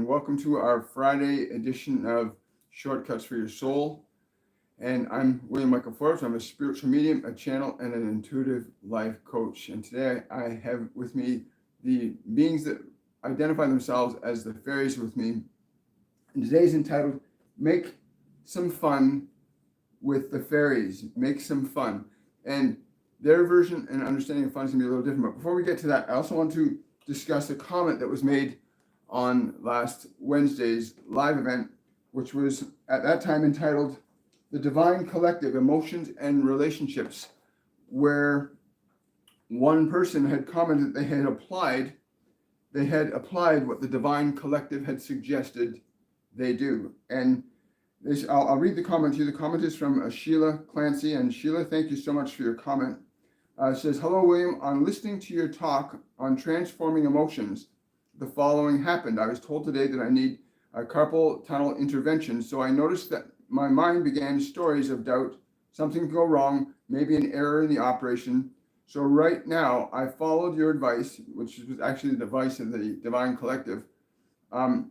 welcome to our Friday edition of Shortcuts for Your Soul. And I'm William Michael Forbes. I'm a spiritual medium, a channel, and an intuitive life coach. And today I have with me the beings that identify themselves as the fairies with me. And today's entitled, Make Some Fun with the Fairies. Make some fun. And their version and understanding of fun is going to be a little different. But before we get to that, I also want to discuss a comment that was made on last Wednesday's live event, which was at that time entitled The Divine Collective, Emotions and Relationships, where one person had commented they had applied what the Divine Collective had suggested they do. And this, I'll read the comment to you. The comment is from Sheila Clancy. And Sheila, thank you so much for your comment. It says, hello, William. On listening to your talk on transforming emotions, the following happened. I was told today that I need a carpal tunnel intervention. So I noticed that my mind began stories of doubt, something could go wrong, maybe an error in the operation. So right now, I followed your advice, which was actually the advice of the Divine Collective. And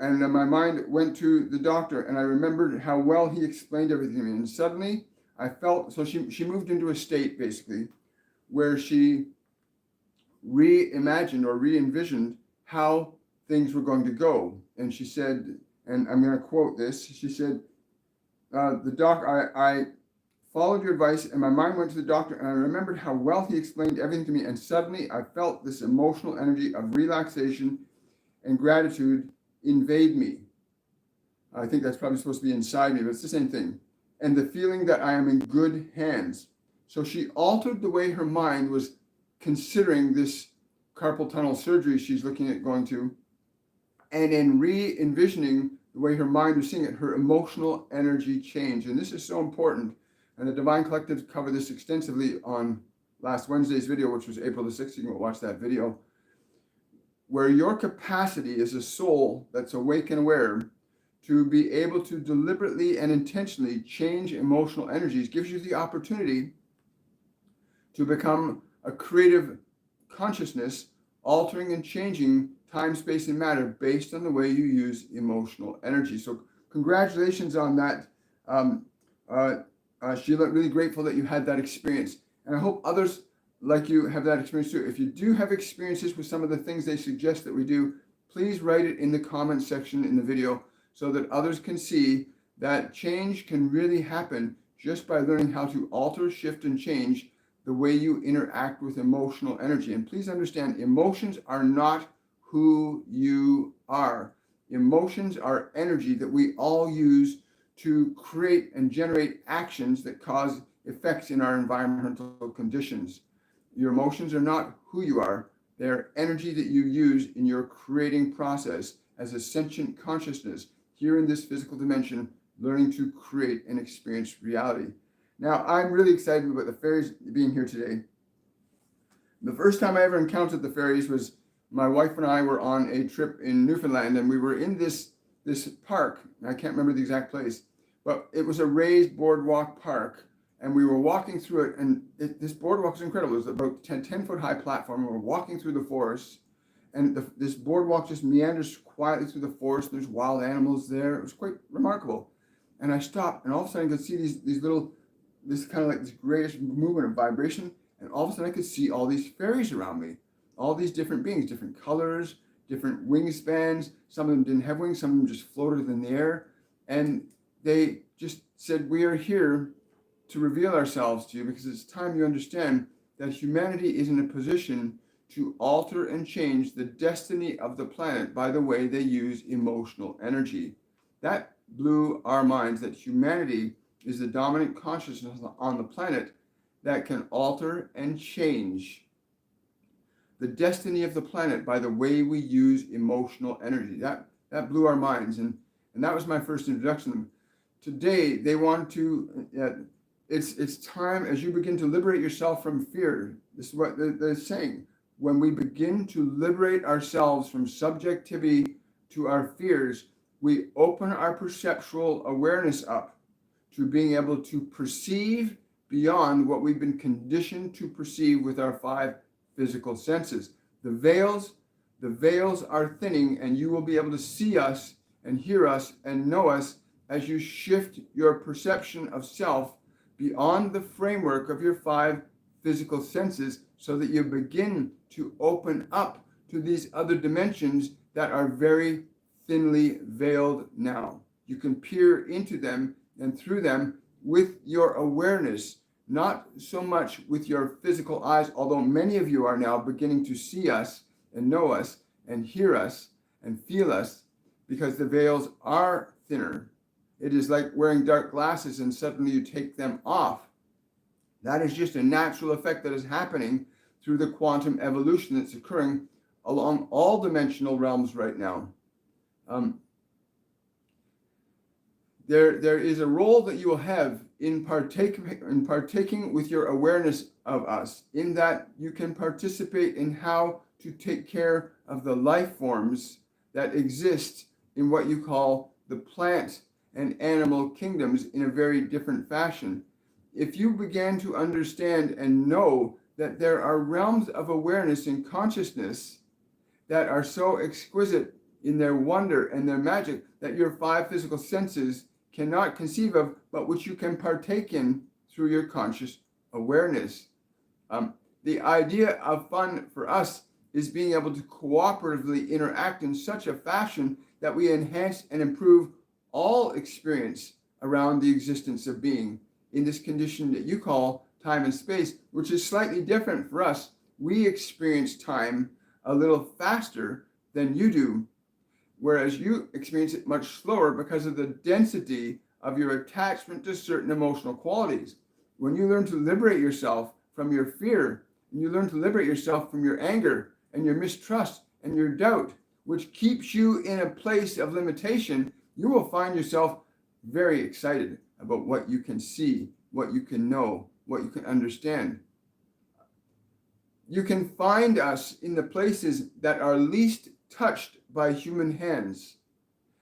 my mind went to the doctor, and I remembered how well he explained everything to me. And suddenly I felt, so she moved into a state basically where she reimagined or re-envisioned how things were going to go. And she said, and I'm going to quote this, she said, I followed your advice and my mind went to the doctor and I remembered how well he explained everything to me. And suddenly I felt this emotional energy of relaxation and gratitude invade me. I think that's probably supposed to be inside me, but it's the same thing. And the feeling that I am in good hands. So she altered the way her mind was considering this carpal tunnel surgery she's looking at going to. And in re-envisioning the way her mind was seeing it, her emotional energy changed. And this is so important. And the Divine Collective covered this extensively on last Wednesday's video, which was April the 6th. You can go watch that video. Where your capacity as a soul that's awake and aware to be able to deliberately and intentionally change emotional energies gives you the opportunity to become a creative consciousness, altering and changing time, space, and matter based on the way you use emotional energy. So congratulations on that, Sheila. Really grateful that you had that experience. And I hope others like you have that experience too. If you do have experiences with some of the things they suggest that we do, please write it in the comment section in the video so that others can see that change can really happen just by learning how to alter, shift, and change the way you interact with emotional energy. And please understand, emotions are not who you are. Emotions are energy that we all use to create and generate actions that cause effects in our environmental conditions. Your emotions are not who you are. They're energy that you use in your creating process as a sentient consciousness here in this physical dimension, learning to create and experience reality. Now, I'm really excited about the fairies being here today. The first time I ever encountered the fairies was my wife and I were on a trip in Newfoundland, and we were in this park. I can't remember the exact place, but it was a raised boardwalk park, and we were walking through it, and this boardwalk was incredible. It was about 10-foot high platform. We were walking through the forest, and this boardwalk just meanders quietly through the forest. There's wild animals there. It was quite remarkable. And I stopped, and all of a sudden I could see these little, this kind of like this grayish movement of vibration, and all of a sudden I could see all these fairies around me, all these different beings, different colors, different wingspans. Some of them didn't have wings, some of them just floated in the air, and they just said, we are here to reveal ourselves to you because it's time you understand that humanity is in a position to alter and change the destiny of the planet by the way they use emotional energy. That blew our minds, that humanity is the dominant consciousness on the planet that can alter and change the destiny of the planet by the way we use emotional energy. That blew our minds, and that was my first introduction. Today, they want to, it's time as you begin to liberate yourself from fear. This is what they're saying. When we begin to liberate ourselves from subjectivity to our fears, we open our perceptual awareness up to being able to perceive beyond what we've been conditioned to perceive with our 5 physical senses. The veils The veils are thinning, and you will be able to see us and hear us and know us as you shift your perception of self beyond the framework of your 5 physical senses, so that you begin to open up to these other dimensions that are very thinly veiled now. You can peer into them and through them with your awareness, not so much with your physical eyes, although many of you are now beginning to see us and know us and hear us and feel us, because the veils are thinner. It is like wearing dark glasses and suddenly you take them off. That is just a natural effect that is happening through the quantum evolution that's occurring along all dimensional realms right now. There is a role that you will have in partaking with your awareness of us, in that you can participate in how to take care of the life forms that exist in what you call the plant and animal kingdoms in a very different fashion. If you began to understand and know that there are realms of awareness and consciousness that are so exquisite in their wonder and their magic that your 5 physical senses cannot conceive of, but which you can partake in through your conscious awareness. The idea of fun for us is being able to cooperatively interact in such a fashion that we enhance and improve all experience around the existence of being in this condition that you call time and space, which is slightly different for us. We experience time a little faster than you do, whereas you experience it much slower because of the density of your attachment to certain emotional qualities. When you learn to liberate yourself from your fear, and you learn to liberate yourself from your anger and your mistrust and your doubt, which keeps you in a place of limitation, you will find yourself very excited about what you can see, what you can know, what you can understand. You can find us in the places that are least touched by human hands.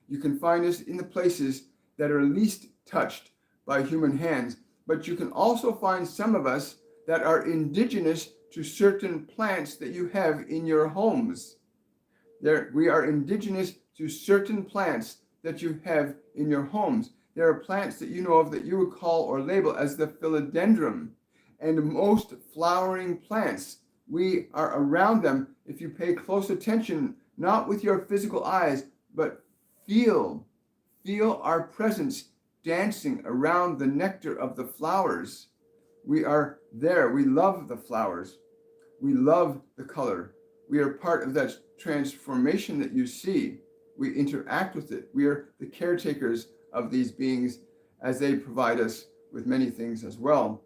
You can find us in the places that are least touched by human hands, but you can also find some of us that are indigenous to certain plants that you have in your homes. We are indigenous to certain plants that you have in your homes. There are plants that you know of that you would call or label as the philodendron. And most flowering plants, we are around them if you pay close attention, not with your physical eyes, but feel our presence dancing around the nectar of the flowers. We are there. We love the flowers. We love the color. We are part of that transformation that you see. We interact with it. We are the caretakers of these beings as they provide us with many things as well.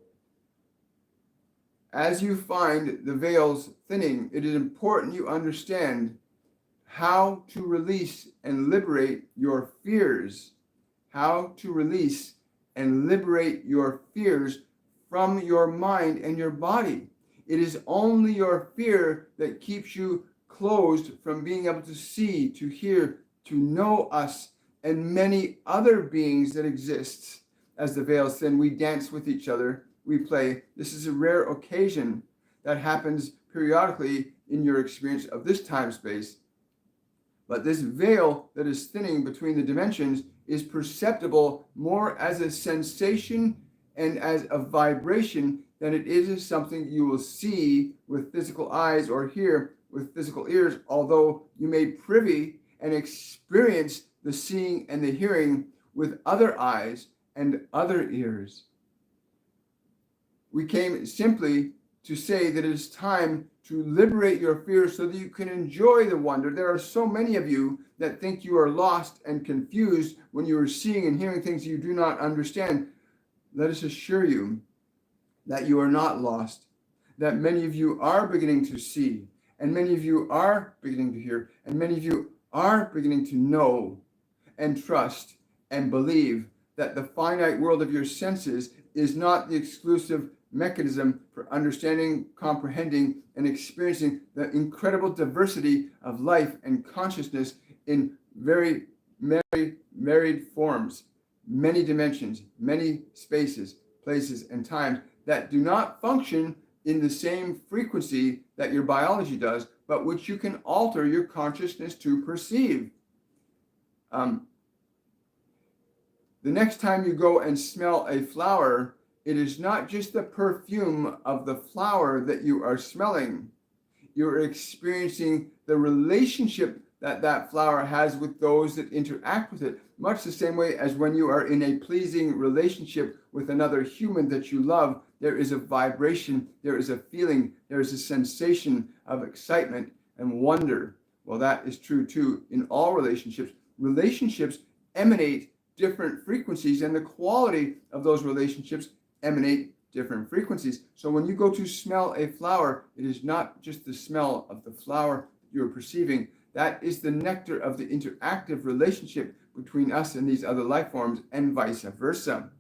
As you find the veils thinning, it is important you understand how to release and liberate your fears. How to release and liberate your fears from your mind and your body. It is only your fear that keeps you closed from being able to see, to hear, to know us and many other beings that exist. As the veils thin, we dance with each other, we play. This is a rare occasion that happens periodically in your experience of this time space. But this veil that is thinning between the dimensions is perceptible more as a sensation and as a vibration than it is as something you will see with physical eyes or hear with physical ears, although you may privy and experience the seeing and the hearing with other eyes and other ears. We came simply to say that it is time to liberate your fears so that you can enjoy the wonder. There are so many of you that think you are lost and confused when you are seeing and hearing things you do not understand. Let us assure you that you are not lost, that many of you are beginning to see, and many of you are beginning to hear, and many of you are beginning to know and trust and believe that the finite world of your senses is not the exclusive mechanism for understanding, comprehending, and experiencing the incredible diversity of life and consciousness in very varied forms, many dimensions, many spaces, places, and times that do not function in the same frequency that your biology does, but which you can alter your consciousness to perceive. The next time you go and smell a flower, it is not just the perfume of the flower that you are smelling. You're experiencing the relationship that that flower has with those that interact with it, much the same way as when you are in a pleasing relationship with another human that you love. There is a vibration, there is a feeling, there is a sensation of excitement and wonder. Well, that is true too in all relationships. Relationships emanate different frequencies, and the quality of those relationships emanate different frequencies. So when you go to smell a flower, it is not just the smell of the flower you're perceiving. That is the nectar of the interactive relationship between us and these other life forms, and vice versa.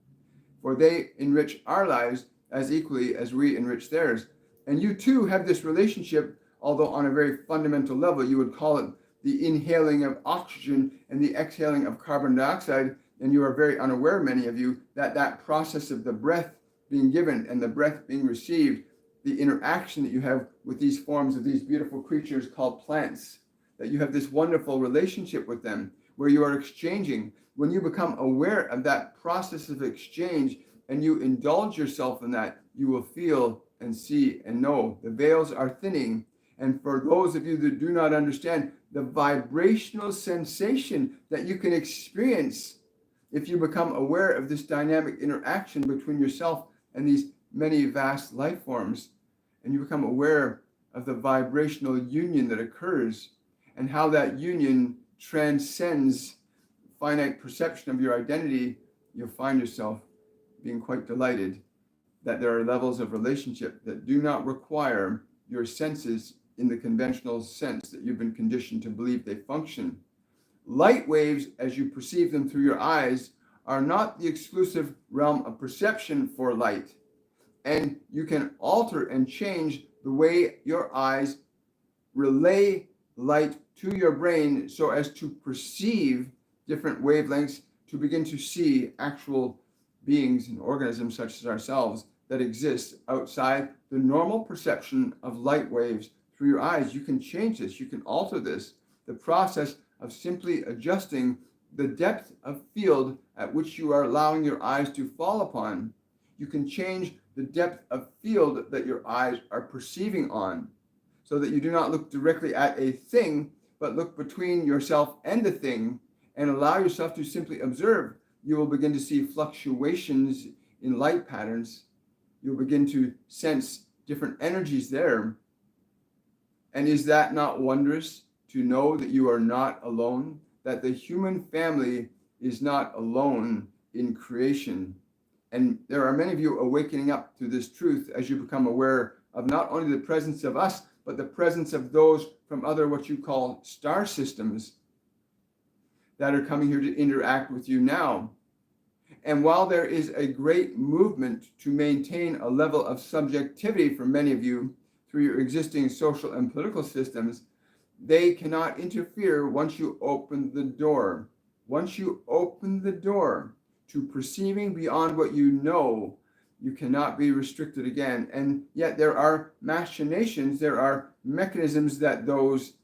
For they enrich our lives as equally as we enrich theirs. And you too have this relationship, although on a very fundamental level, you would call it the inhaling of oxygen and the exhaling of carbon dioxide. And you are very unaware, many of you, that that process of the breath being given and the breath being received, the interaction that you have with these forms of these beautiful creatures called plants, that you have this wonderful relationship with them where you are exchanging. When you become aware of that process of exchange and you indulge yourself in that, you will feel and see and know the veils are thinning. And for those of you that do not understand the vibrational sensation that you can experience if you become aware of this dynamic interaction between yourself and these many vast life forms, and you become aware of the vibrational union that occurs and how that union transcends finite perception of your identity, you'll find yourself being quite delighted that there are levels of relationship that do not require your senses in the conventional sense that you've been conditioned to believe they function. Light waves, as you perceive them through your eyes, are not the exclusive realm of perception for light. And you can alter and change the way your eyes relay light to your brain so as to perceive different wavelengths, to begin to see actual beings and organisms such as ourselves that exist outside the normal perception of light waves through your eyes. You can change this, you can alter this. The process of simply adjusting the depth of field at which you are allowing your eyes to fall upon. You can change the depth of field that your eyes are perceiving on, so that you do not look directly at a thing, but look between yourself and the thing and allow yourself to simply observe. You will begin to see fluctuations in light patterns. You'll begin to sense different energies there. And is that not wondrous to know that you are not alone? That the human family is not alone in creation. And there are many of you awakening up to this truth as you become aware of not only the presence of us, but the presence of those from other what you call star systems that are coming here to interact with you now. And while there is a great movement to maintain a level of subjectivity for many of you through your existing social and political systems, they cannot interfere once you open the door. Once you open the door to perceiving beyond what you know, you cannot be restricted again. And yet there are machinations, there are mechanisms that those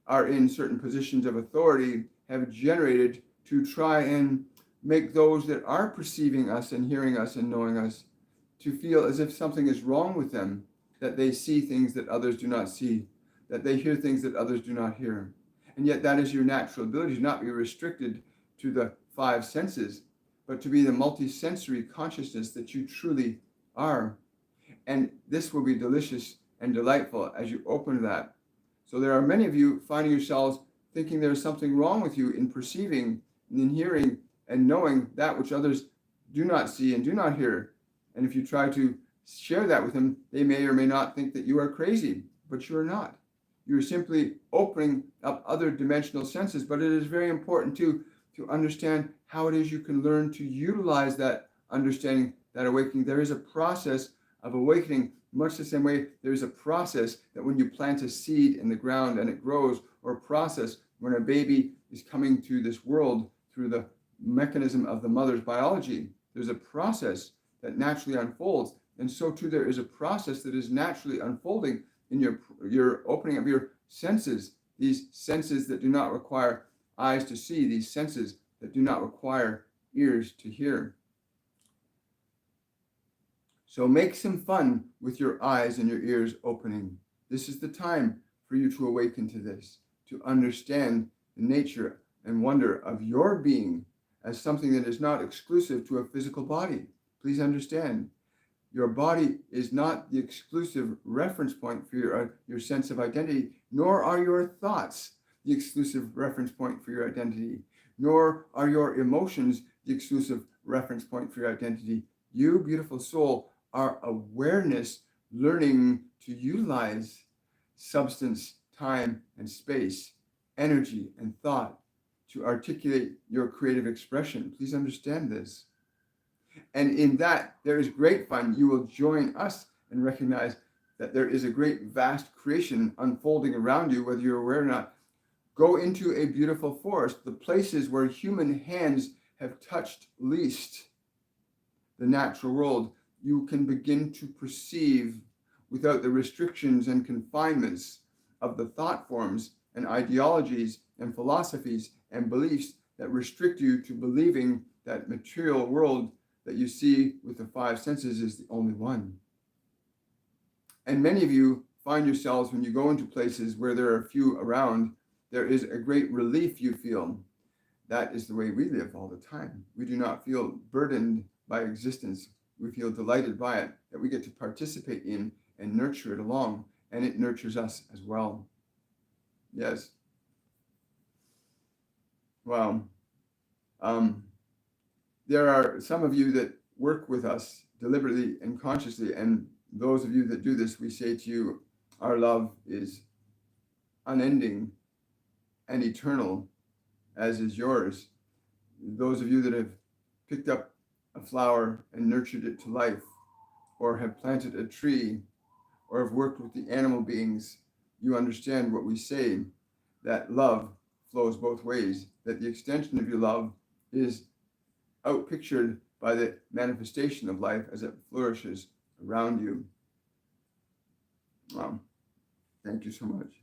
are in certain positions of authority have generated to try and make those that are perceiving us and hearing us and knowing us to feel as if something is wrong with them, that they see things that others do not see, that they hear things that others do not hear. And yet that is your natural ability to not be restricted to the five senses, but to be the multi-sensory consciousness that you truly are. And this will be delicious and delightful as you open that. So there are many of you finding yourselves thinking there's something wrong with you in perceiving and in hearing and knowing that which others do not see and do not hear. And if you try to share that with them, they may or may not think that you are crazy, but you are not. You're simply opening up other dimensional senses. But it is very important to understand how it is you can learn to utilize that understanding, that awakening. There is a process of awakening, much the same way there is a process that when you plant a seed in the ground and it grows, or a process when a baby is coming to this world through the mechanism of the mother's biology. There's a process that naturally unfolds. And so too, there is a process that is naturally unfolding in your opening of your senses, these senses that do not require eyes to see, these senses that do not require ears to hear. So make some fun with your eyes and your ears opening. This is the time for you to awaken to this, to understand the nature and wonder of your being as something that is not exclusive to a physical body. Please understand, your body is not the exclusive reference point for your sense of identity, nor are your thoughts the exclusive reference point for your identity, nor are your emotions the exclusive reference point for your identity. You, beautiful soul, are awareness learning to utilize substance, time, and space, energy, and thought to articulate your creative expression. Please understand this. And in that, there is great fun. You will join us and recognize that there is a great, vast creation unfolding around you, whether you're aware or not. Go into a beautiful forest, the places where human hands have touched least the natural world. You can begin to perceive without the restrictions and confinements of the thought forms and ideologies and philosophies and beliefs that restrict you to believing that material world that you see with the five senses is the only one. And many of you find yourselves, when you go into places where there are few around, there is a great relief you feel. That is the way we live all the time. We do not feel burdened by existence. We feel delighted by it, that we get to participate in and nurture it along, and it nurtures us as well. Yes. Wow. There are some of you that work with us deliberately and consciously, and those of you that do this, we say to you, our love is unending and eternal, as is yours. Those of you that have picked up a flower and nurtured it to life, or have planted a tree, or have worked with the animal beings, you understand what we say, that love flows both ways, that the extension of your love is outpictured by the manifestation of life as it flourishes around you. Wow. Thank you so much.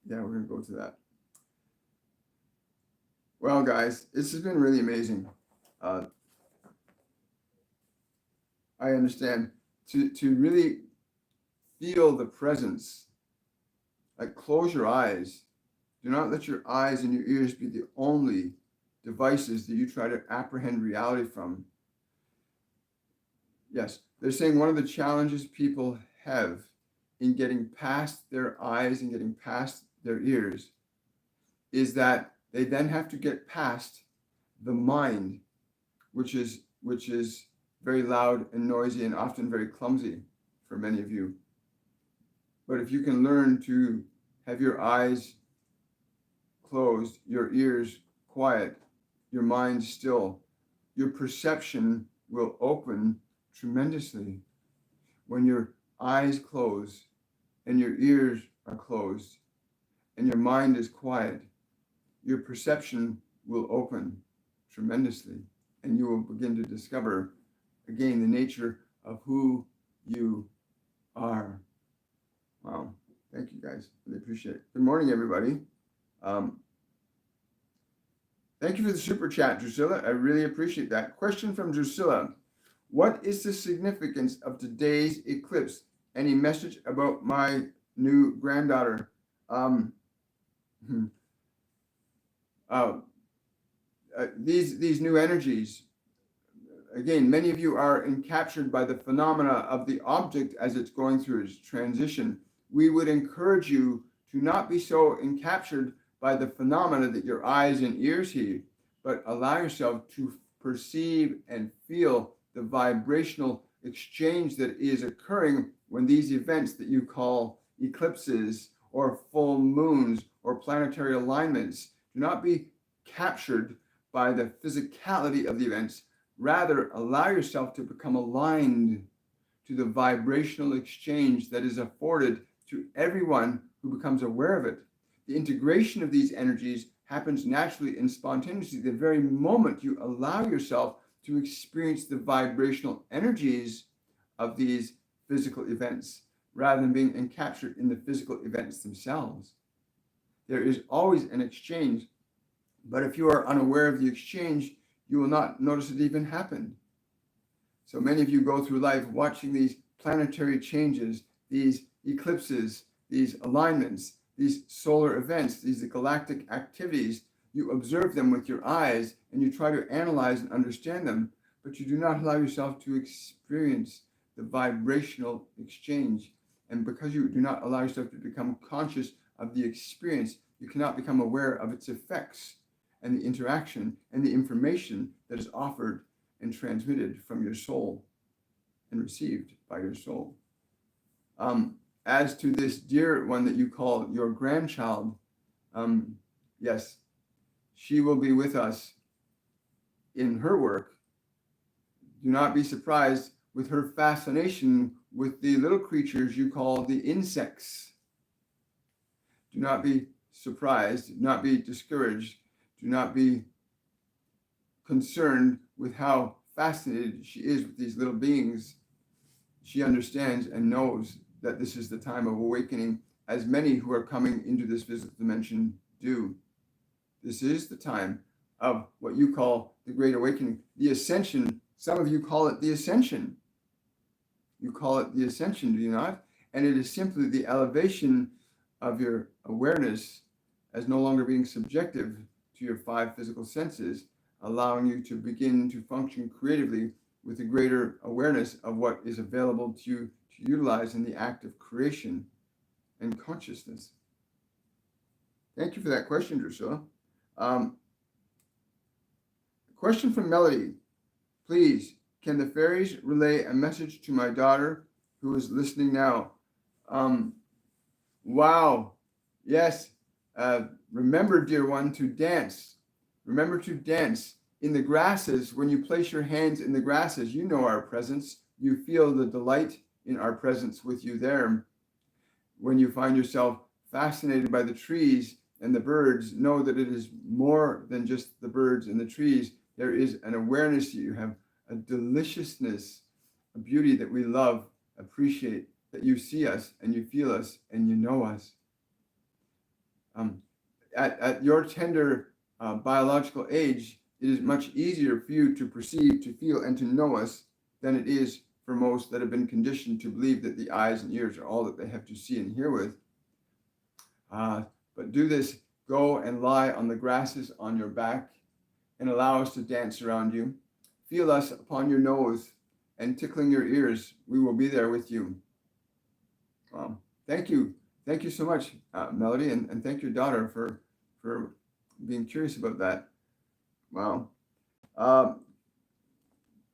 Yeah, we're going to go to that. Well, guys, this has been really amazing. I understand. To really feel the presence, like, close your eyes. Do not let your eyes and your ears be the only devices that you try to apprehend reality from. Yes, they're saying one of the challenges people have in getting past their eyes and getting past their ears is that they then have to get past the mind, which is very loud and noisy and often very clumsy for many of you. But if you can learn to have your eyes closed, your ears quiet, your mind still, your perception will open tremendously. When your eyes close and your ears are closed and your mind is quiet, your perception will open tremendously, and you will begin to discover again the nature of who you are. Wow. Thank you, guys. Really appreciate it. Good morning, everybody. Thank you for the super chat, Drusilla. I really appreciate that. Question from Drusilla. What is the significance of today's eclipse? Any message about my new granddaughter? These new energies, again, many of you are encaptured by the phenomena of the object as it's going through its transition. We would encourage you to not be so encaptured by the phenomena that your eyes and ears hear, but allow yourself to perceive and feel the vibrational exchange that is occurring when these events that you call eclipses or full moons or planetary alignments do not be captured by the physicality of the events. Rather, allow yourself to become aligned to the vibrational exchange that is afforded to everyone who becomes aware of it. The integration of these energies happens naturally and spontaneously the very moment you allow yourself to experience the vibrational energies of these physical events. rather than being encaptured in the physical events themselves. There is always an exchange, but if you are unaware of the exchange, you will not notice it even happened. So many of you go through life watching these planetary changes, these eclipses, these alignments, these solar events, these galactic activities. You observe them with your eyes and you try to analyze and understand them, but you do not allow yourself to experience the vibrational exchange. And because you do not allow yourself to become conscious of the experience, you cannot become aware of its effects and the interaction and the information that is offered and transmitted from your soul and received by your soul. As to this dear one that you call your grandchild, yes, she will be with us in her work. Do not be surprised with her fascination with the little creatures you call the insects. Do not be surprised, do not be discouraged, do not be concerned with how fascinated she is with these little beings. She understands and knows that this is the time of awakening, as many who are coming into this physical dimension do. This is the time of what you call the Great Awakening, the Ascension. Some of you call it the Ascension. You call it the Ascension, do you not? And it is simply the elevation of your awareness as no longer being subjective to your five physical senses, allowing you to begin to function creatively with a greater awareness of what is available to you to utilize in the act of creation and consciousness. Thank you for that question, Drusilla. Question from Melody. Please, can the fairies relay a message to my daughter who is listening now? Wow. Yes. Remember, dear one, to dance. Remember to dance in the grasses. When you place your hands in the grasses, you know our presence. You feel the delight in our presence with you there. When you find yourself fascinated by the trees and the birds, know that it is more than just the birds and the trees. There is an awareness that you have, a deliciousness, a beauty that we love, appreciate, that you see us and you feel us and you know us. At your tender biological age, it is much easier for you to perceive, to feel, and to know us than it is for most that have been conditioned to believe that the eyes and ears are all that they have to see and hear with. But do this. Go and lie on the grasses on your back and allow us to dance around you. Feel us upon your nose and tickling your ears. We will be there with you. Thank you. Thank you so much, Melody, and thank your daughter for being curious about that. Wow.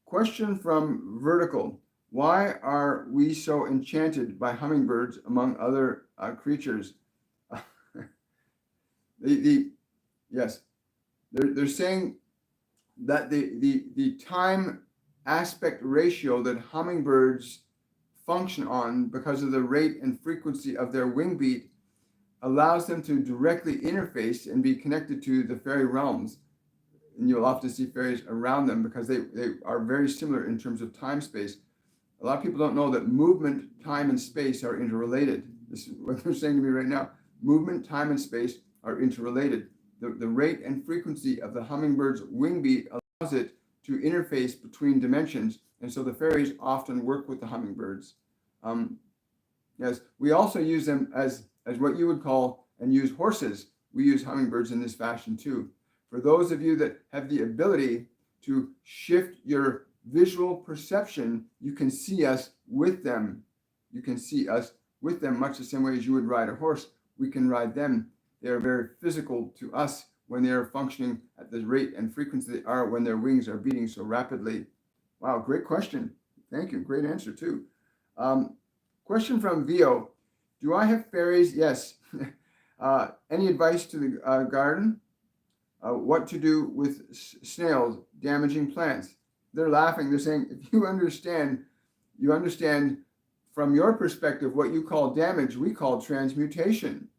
Question from Vertical. Why are we so enchanted by hummingbirds among other creatures? Yes, they're saying that the time aspect ratio that hummingbirds function on, because of the rate and frequency of their wing beat, allows them to directly interface and be connected to the fairy realms. And you'll often see fairies around them because they are very similar in terms of time space. A lot of people don't know that movement, time, and space are interrelated. This is what they're saying to me right now. Movement, time, and space are interrelated. The rate and frequency of the hummingbird's wing beat allows it to interface between dimensions. And so the fairies often work with the hummingbirds. Yes, we also use them as what you would call and use horses. We use hummingbirds in this fashion too. For those of you that have the ability to shift your visual perception, you can see us with them. You can see us with them much the same way as you would ride a horse. We can ride them. They are very physical to us when they are functioning at the rate and frequency they are when their wings are beating so rapidly. Wow, great question. Thank you. Great answer too. Question from Vio. Do I have fairies? Yes. Any advice to the garden? What to do with snails damaging plants? They're laughing. They're saying, if you understand from your perspective what you call damage, we call transmutation.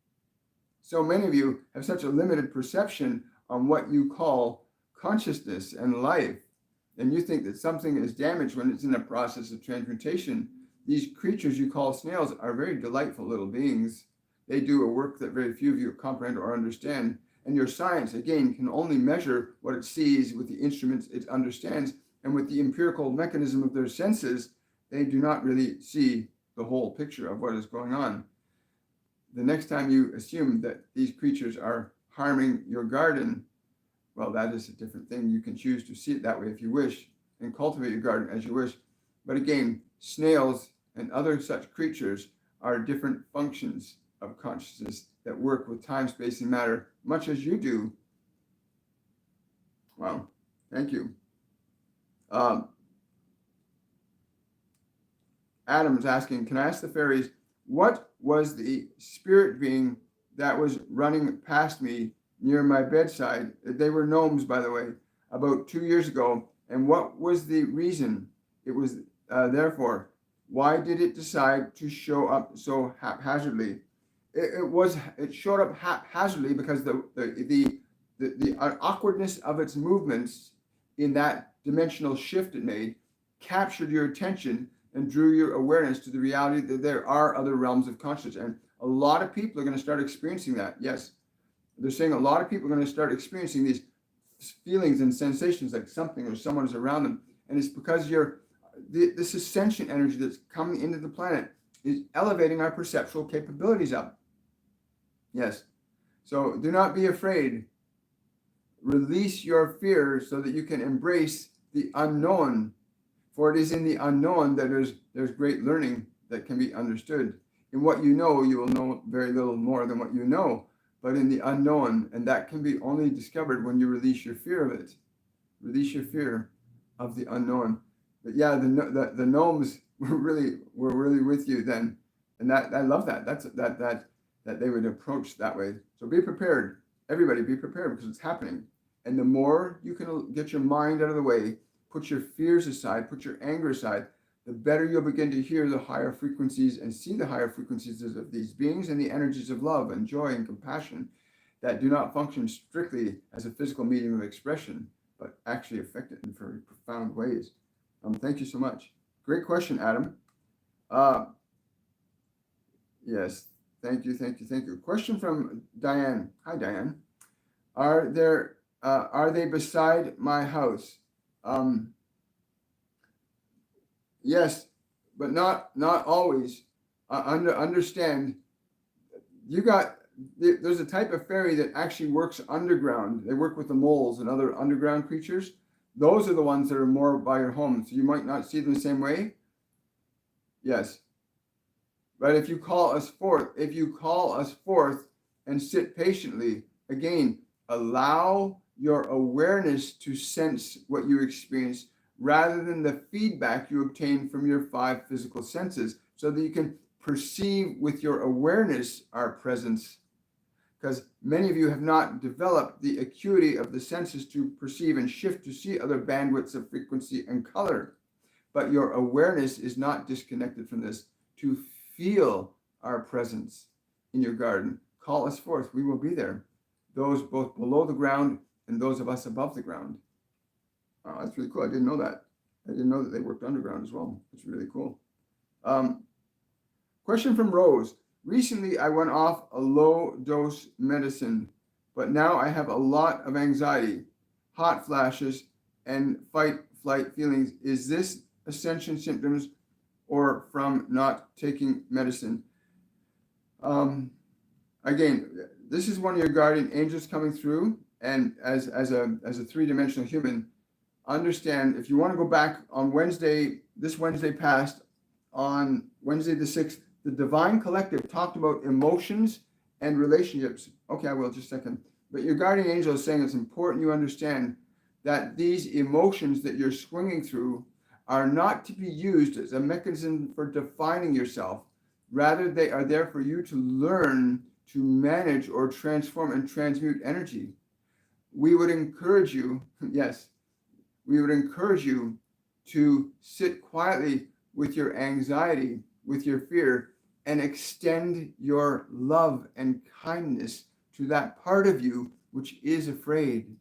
So many of you have such a limited perception on what you call consciousness and life. And you think that something is damaged when it's in a process of transmutation. these creatures you call snails are very delightful little beings. They do a work that very few of you comprehend or understand. And your science, again, can only measure what it sees with the instruments it understands. And with the empirical mechanism of their senses, they do not really see the whole picture of what is going on. The next time you assume that these creatures are harming your garden, well, that is a different thing. You can choose to see it that way if you wish and cultivate your garden as you wish. But again, snails and other such creatures are different functions of consciousness that work with time, space, and matter, much as you do. Wow, thank you. Adam's asking, can I ask the fairies, what was the spirit being that was running past me near my bedside? They were gnomes, by the way, about 2 years ago. And what was the reason it was there for? Why did it decide to show up so haphazardly? It showed up haphazardly because the awkwardness of its movements in that dimensional shift it made captured your attention and drew your awareness to the reality that there are other realms of consciousness. And a lot of people are going to start experiencing that. Yes, they're saying a lot of people are going to start experiencing these feelings and sensations like something or someone is around them. And it's because this ascension energy that's coming into the planet is elevating our perceptual capabilities up. Yes. So do not be afraid. Release your fear so that you can embrace the unknown. For it is in the unknown that there's great learning that can be understood. In what you know, you will know very little more than what you know. But in the unknown, and that can be only discovered when you release your fear of it. Release your fear of the unknown. But yeah, the gnomes were really with you then, and that I love that. That they would approach that way. So be prepared, everybody. Be prepared because it's happening. And the more you can get your mind out of the way, put your fears aside, put your anger aside, the better you'll begin to hear the higher frequencies and see the higher frequencies of these beings and the energies of love and joy and compassion that do not function strictly as a physical medium of expression, but actually affect it in very profound ways. Thank you so much. Great question, Adam. Yes, thank you. Question from Diane. Hi, Diane. Are they beside my house? Yes, but not always. Understand, there's a type of fairy that actually works underground. They work with the moles and other underground creatures. Those are the ones that are more by your home. So you might not see them the same way. Yes. But if you call us forth and sit patiently, again, allow your awareness to sense what you experience rather than the feedback you obtain from your 5 physical senses, so that you can perceive with your awareness our presence. Because many of you have not developed the acuity of the senses to perceive and shift to see other bandwidths of frequency and color. But your awareness is not disconnected from this to feel our presence in your garden. Call us forth. We will be there. Those both below the ground and those of us above the ground. Oh, that's really cool. I didn't know that. I didn't know that they worked underground as well. That's really cool. Question from Rose. Recently, I went off a low-dose medicine, but now I have a lot of anxiety, hot flashes, and fight-flight feelings. Is this ascension symptoms or from not taking medicine? Again, this is one of your guardian angels coming through, and as a three-dimensional human, understand, if you want to go back on this Wednesday past, on Wednesday the 6th, the Divine Collective talked about emotions and relationships. Okay, I will, just a second. But your guardian angel is saying it's important you understand that these emotions that you're swinging through are not to be used as a mechanism for defining yourself. Rather, they are there for you to learn to manage or transform and transmute energy. We would encourage you, yes, we would encourage you to sit quietly with your anxiety, with your fear, and extend your love and kindness to that part of you which is afraid.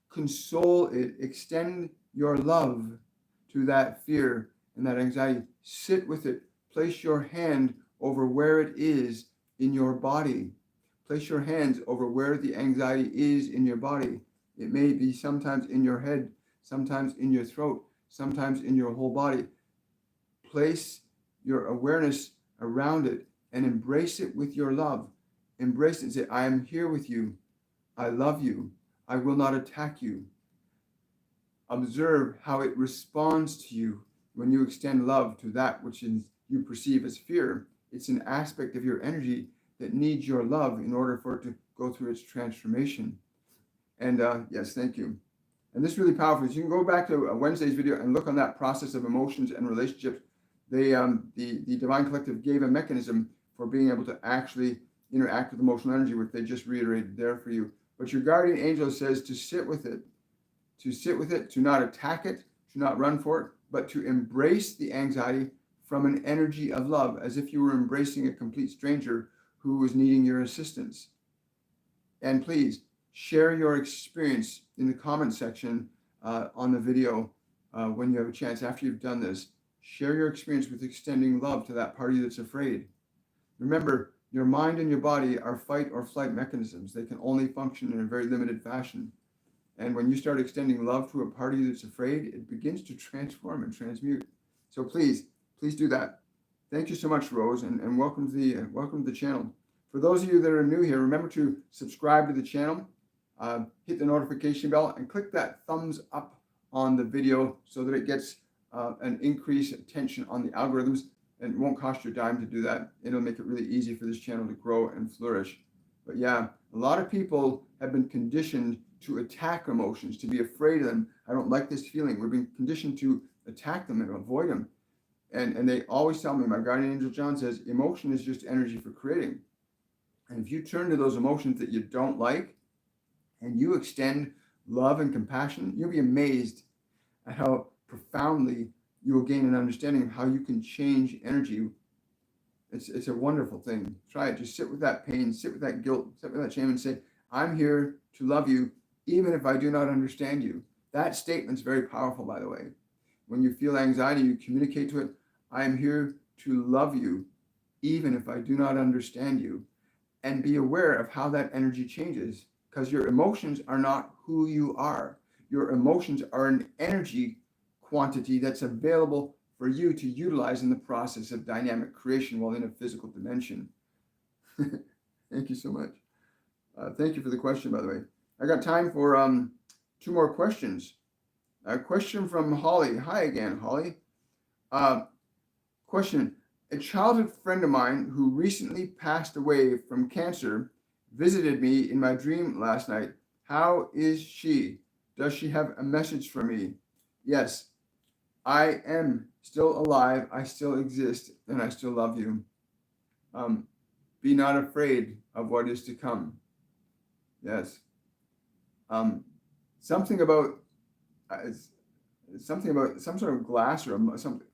Console it, extend your love to that fear, and that anxiety. Sit with it. Place your hand over where it is in your body. Place your hands over where the anxiety is in your body. It may be sometimes in your head, sometimes in your throat, sometimes in your whole body. Place your awareness around it and embrace it with your love. Embrace it and say, I am here with you. I love you. I will not attack you. Observe how it responds to you when you extend love to that which you perceive as fear. It's an aspect of your energy that needs your love in order for it to go through its transformation. And yes, thank you. And this is really powerful. So you can go back to Wednesday's video and look on that process of emotions and relationships. The Divine Collective gave a mechanism for being able to actually interact with emotional energy, which they just reiterated there for you. But your guardian angel says to sit with it, to not attack it, to not run for it, but to embrace the anxiety from an energy of love, as if you were embracing a complete stranger who was needing your assistance. And please share your experience in the comment section on the video when you have a chance. After you've done this, share your experience with extending love to that party that's afraid. Remember, your mind and your body are fight or flight mechanisms. They can only function in a very limited fashion. And when you start extending love to a party that's afraid, it begins to transform and transmute. So please do that. Thank you so much, Rose, and welcome to the channel. For those of you that are new here, remember to subscribe to the channel, hit the notification bell, and click that thumbs up on the video so that it gets an increased attention on the algorithms. And it won't cost you a dime to do that. It'll make it really easy for this channel to grow and flourish. But yeah, a lot of people have been conditioned to attack emotions, to be afraid of them. I don't like this feeling. We're being conditioned to attack them and avoid them. And they always tell me, my guardian angel John says, emotion is just energy for creating. And if you turn to those emotions that you don't like, and you extend love and compassion, you'll be amazed at how profoundly you will gain an understanding of how you can change energy. It's a wonderful thing. Try it. Just sit with that pain, sit with that guilt, sit with that shame, and say, I'm here to love you, even if I do not understand you. That statement's very powerful, by the way. When you feel anxiety, you communicate to it, I am here to love you, even if I do not understand you. And be aware of how that energy changes, because your emotions are not who you are. Your emotions are an energy quantity that's available for you to utilize in the process of dynamic creation while in a physical dimension. Thank you so much. Thank you for the question, by the way. I got time for 2 more questions. A question from Holly. Hi again, Holly. Question. A childhood friend of mine who recently passed away from cancer visited me in my dream last night. How is she? Does she have a message for me? Yes, I am still alive. I still exist, and I still love you. Be not afraid of what is to come. Yes. Something about some sort of glass or something.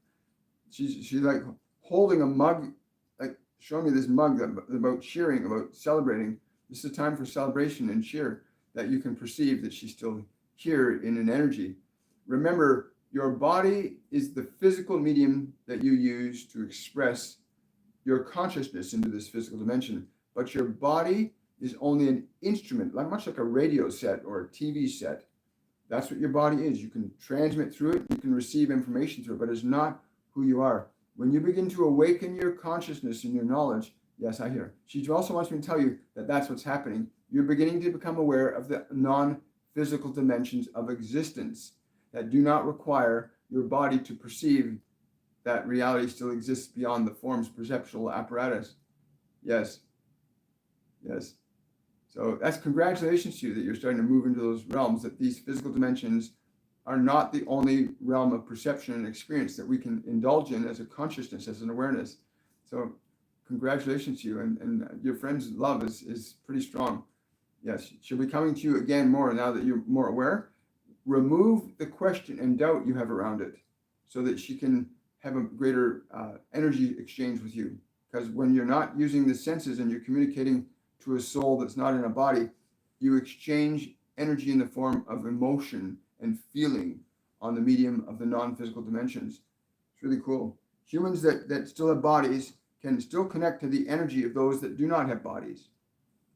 She's like holding a mug, like showing me this mug about cheering, about celebrating. This is a time for celebration and cheer, that you can perceive that she's still here in an energy. Remember, your body is the physical medium that you use to express your consciousness into this physical dimension. But your body is only an instrument, much like a radio set or a TV set. That's what your body is. You can transmit through it, you can receive information through it, but it's not who you are. When you begin to awaken your consciousness and your knowledge, yes, I hear. She also wants me to tell you that that's what's happening. You're beginning to become aware of the non-physical dimensions of existence that do not require your body to perceive that reality still exists beyond the form's perceptual apparatus. Yes. Yes. So that's congratulations to you that you're starting to move into those realms, that these physical dimensions are not the only realm of perception and experience that we can indulge in as a consciousness, as an awareness. So congratulations to you, and your friend's love is pretty strong. Yes, she'll be coming to you again more now that you're more aware. Remove the question and doubt you have around it so that she can have a greater energy exchange with you. Because when you're not using the senses and you're communicating to a soul that's not in a body, you exchange energy in the form of emotion and feeling on the medium of the non-physical dimensions. It's It's really cool. Humans that still have bodies can still connect to the energy of those that do not have bodies.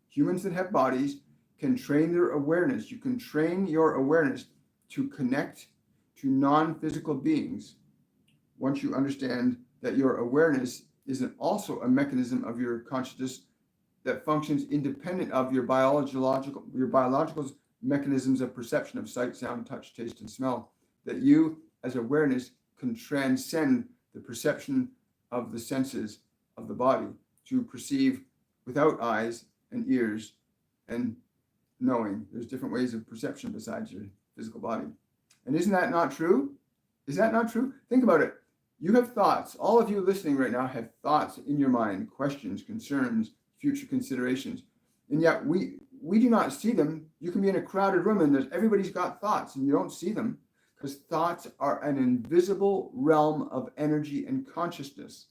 Humans that have bodies can train their awareness. You can train your awareness to connect to non-physical beings once you understand that your awareness is also a mechanism of your consciousness that functions independent of your biological mechanisms of perception of sight, sound, touch, taste, and smell. That you, as awareness, can transcend the perception of the senses of the body to perceive without eyes and ears and knowing. There's different ways of perception besides your physical body. And isn't that not true? Is that not true? Think about it. You have thoughts. All of you listening right now have thoughts in your mind, questions, concerns, future considerations. And yet we do not see them. You can be in a crowded room and everybody's got thoughts and you don't see them because thoughts are an invisible realm of energy and consciousness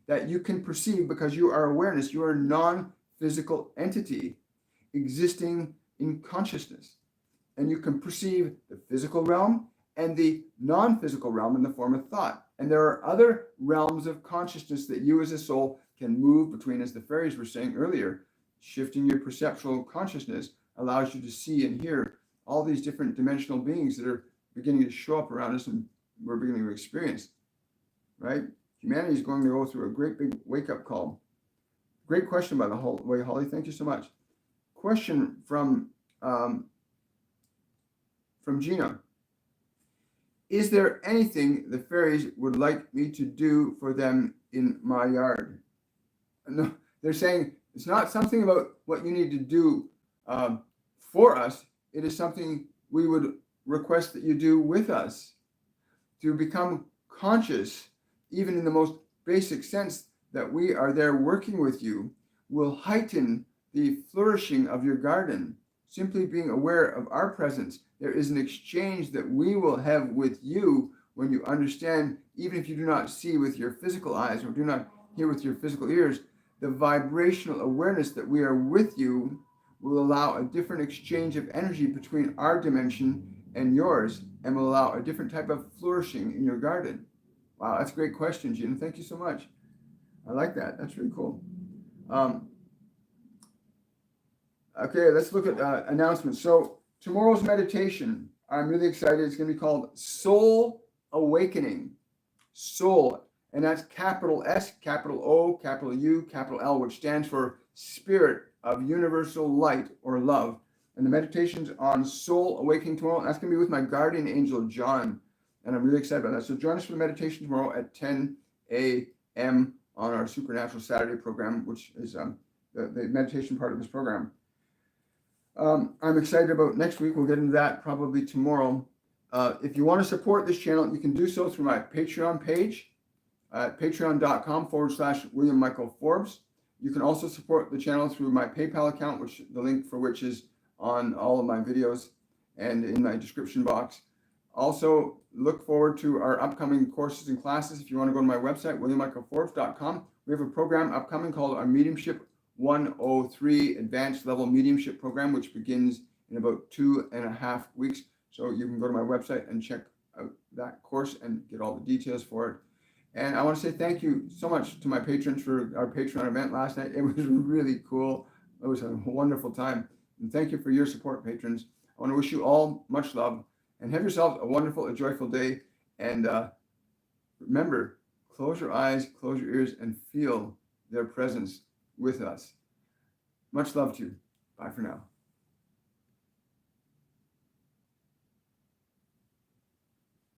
that you can perceive because you are awareness. You are a non-physical entity existing in consciousness. And you can perceive the physical realm and the non-physical realm in the form of thought. And there are other realms of consciousness that you as a soul can move between, as the fairies were saying earlier. Shifting your perceptual consciousness allows you to see and hear all these different dimensional beings that are beginning to show up around us and we're beginning to experience, right? Humanity is going to go through a great big wake-up call. Great question, by the way, Holly. Thank you so much. Question from Gina. Is there anything the fairies would like me to do for them in my yard? No, they're saying it's not something about what you need to do for us. It is something we would request that you do with us to become conscious, even in the most basic sense that we are there working with you, will heighten the flourishing of your garden. Simply being aware of our presence, there is an exchange that we will have with you when you understand, even if you do not see with your physical eyes or do not hear with your physical ears, the vibrational awareness that we are with you will allow a different exchange of energy between our dimension and yours, and will allow a different type of flourishing in your garden. Wow, that's a great question, Gina. Thank you so much. I like that. That's really cool. Okay, let's look at announcements. So tomorrow's meditation, I'm really excited. It's going to be called Soul Awakening. Soul, and that's capital S, capital O, capital U, capital L, which stands for Spirit of Universal Light or Love. And the meditation's on Soul Awakening tomorrow. And that's going to be with my guardian angel, John. And I'm really excited about that. So join us for the meditation tomorrow at 10 a.m. on our Supernatural Saturday program, which is the meditation part of this program. I'm excited about next week. We'll get into that probably tomorrow. If you want to support this channel, you can do so through my Patreon page at patreon.com/William Michael Forbes. You can also support the channel through my PayPal account, which the link for which is on all of my videos and in my description box. Also, look forward to our upcoming courses and classes. If you want to go to my website, WilliamMichaelForbes.com, we have a program upcoming called our Mediumship 103 Advanced Level Mediumship Program, which begins in about 2.5 weeks. So you can go to my website and check out that course and get all the details for it. And I want to say thank you so much to my patrons for our Patreon event last night. It was really cool. It was a wonderful time. And thank you for your support, patrons. I want to wish you all much love and have yourselves a wonderful, a joyful day. And remember, close your eyes, close your ears, and feel their presence with us. Much love to you. Bye for now.